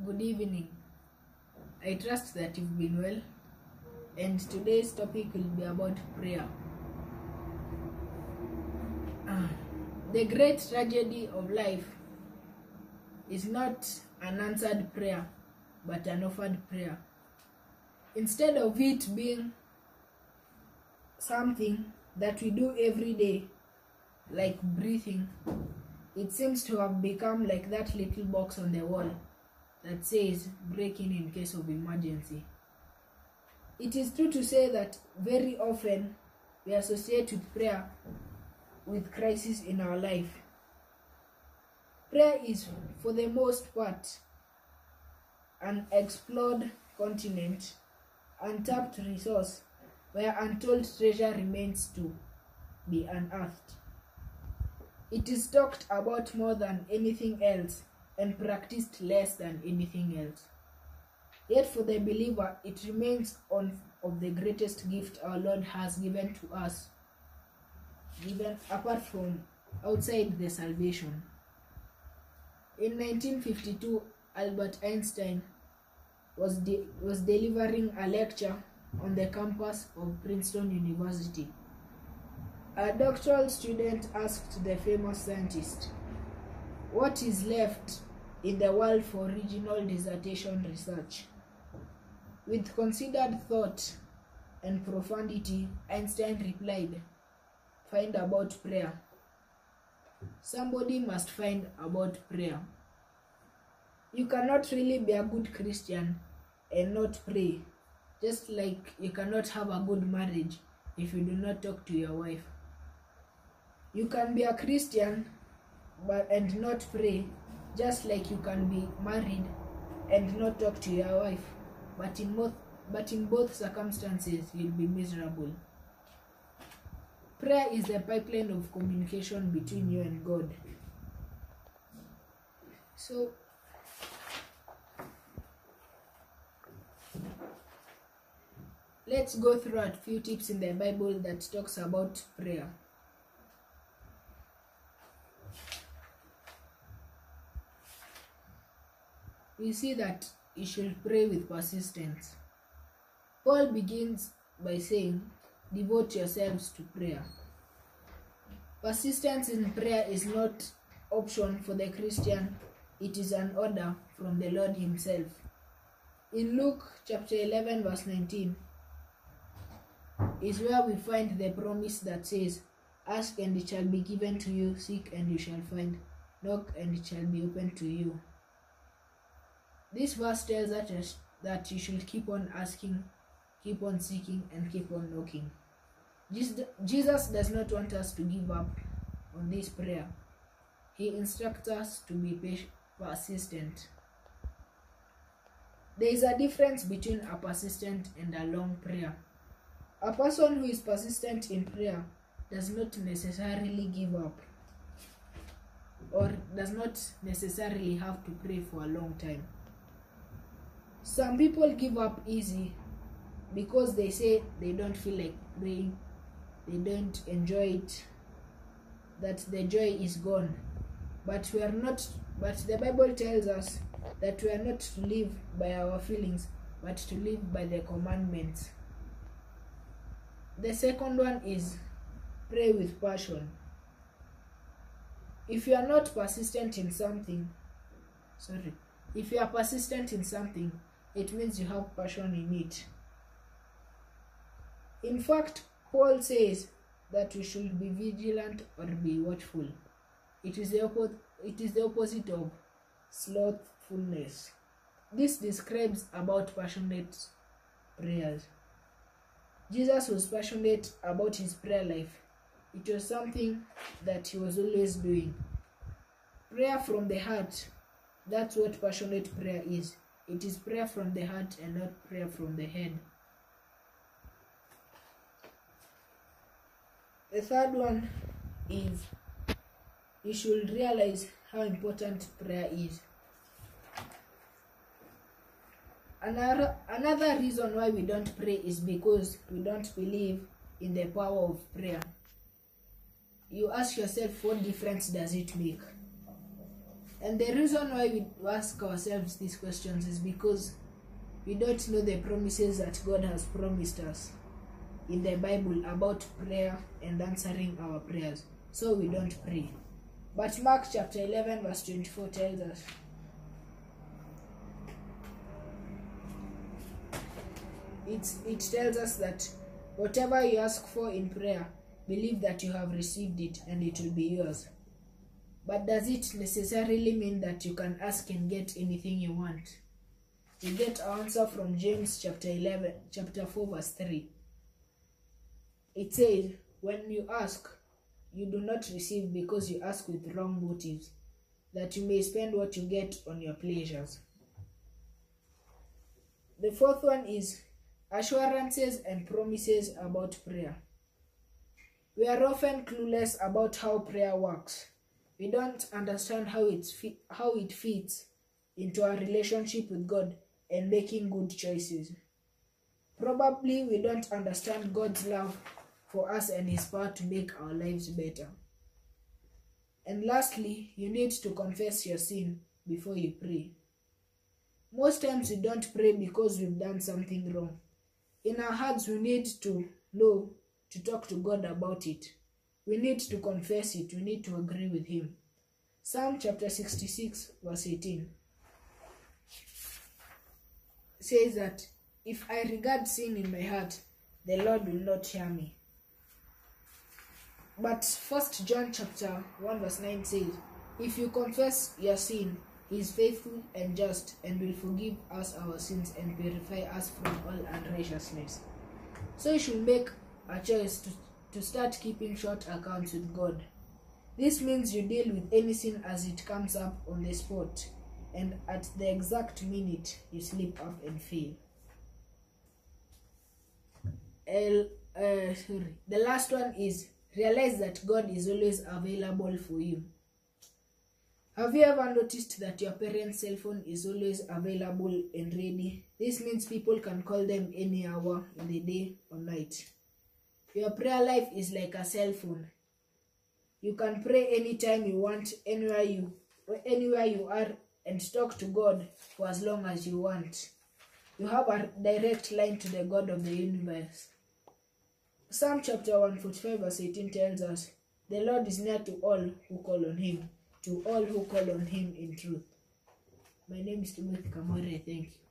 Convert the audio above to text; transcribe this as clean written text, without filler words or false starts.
Good evening. I trust that you've been well, and today's topic will be about prayer. The great tragedy of life is not an answered prayer, but an offered prayer. Instead of it being something that we do every day, like breathing, it seems to have become like that little box on the wall that says break in case of emergency. It is true to say that very often we associate with prayer with crisis in our life. Prayer is, for the most part, an explored continent, untapped resource where untold treasure remains to be unearthed. It is talked about more than anything else and practiced less than anything else. Yet for the believer, it remains one of the greatest gift our Lord has given to us, given apart from outside the salvation. In 1952, Albert Einstein was delivering a lecture on the campus of Princeton University. A doctoral student asked the famous scientist, "What is left in the world for original dissertation research?" With considered thought and profundity, Einstein replied, "Find about prayer. Somebody must find about prayer. You cannot really be a good Christian and not pray, just like you cannot have a good marriage if you do not talk to your wife. You can be a Christian and not pray, just like you can be married and not talk to your wife, but in both circumstances you'll be miserable." Prayer is the pipeline of communication between you and God. So, let's go through a few tips in the Bible that talks about prayer. We see that you should pray with persistence. Paul begins by saying, "Devote yourselves to prayer." Persistence in prayer is not an option for the Christian, it is an order from the Lord himself. In Luke chapter 11 verse 19 is where we find the promise that says, "Ask and it shall be given to you, seek and you shall find, knock and it shall be opened to you." This verse tells us that you should keep on asking, keep on seeking, and keep on knocking. Jesus does not want us to give up on this prayer. He instructs us to be persistent. There is a difference between a persistent and a long prayer. A person who is persistent in prayer does not necessarily give up, or does not necessarily have to pray for a long time. Some people give up easy because they say they don't feel like praying, they don't enjoy it, that the joy is gone. But the Bible tells us that we are not to live by our feelings, but to live by the commandments. The second one is pray with passion. If you are persistent in something, it means you have passion in it. In fact, Paul says that we should be vigilant or be watchful. It is the opposite of slothfulness. This describes about passionate prayers. Jesus was passionate about his prayer life. It was something that he was always doing. Prayer from the heart, that's what passionate prayer is. It is prayer from the heart and not prayer from the head. The third one is you should realize how important prayer is. Another reason why we don't pray is because we don't believe in the power of prayer. You ask yourself, what difference does it make? And the reason why we ask ourselves these questions is because we don't know the promises that God has promised us in the Bible about prayer and answering our prayers. So we don't pray. But Mark chapter 11 verse 24 tells us, it tells us that whatever you ask for in prayer, believe that you have received it and it will be yours. But does it necessarily mean that you can ask and get anything you want? We get our answer from James chapter 4 verse 3. It says, when you ask, you do not receive because you ask with wrong motives, that you may spend what you get on your pleasures. The fourth one is assurances and promises about prayer. We are often clueless about how prayer works. We don't understand how it fits into our relationship with God and making good choices. Probably we don't understand God's love for us and His power to make our lives better. And lastly, you need to confess your sin before you pray. Most times we don't pray because we've done something wrong. In our hearts, we need to know to talk to God about it. We need to confess it. We need to agree with Him. Psalm chapter 66 verse 18 says that if I regard sin in my heart, the Lord will not hear me. But 1 John chapter 1 verse 9 says, if you confess your sin, He is faithful and just and will forgive us our sins and purify us from all unrighteousness. So you should make a choice to start keeping short accounts with God. This means you deal with any sin as it comes up on the spot, and at the exact minute you slip up and fail. The last one is realize that God is always available for you. Have you ever noticed that your parents' cell phone is always available and ready? This means people can call them any hour in the day or night. Your prayer life is like a cell phone. You can pray anytime you want, anywhere you are, and talk to God for as long as you want. You have a direct line to the God of the universe. Psalm chapter 145 verse 18 tells us, the Lord is near to all who call on Him, to all who call on Him in truth. My name is Kamore. Thank you.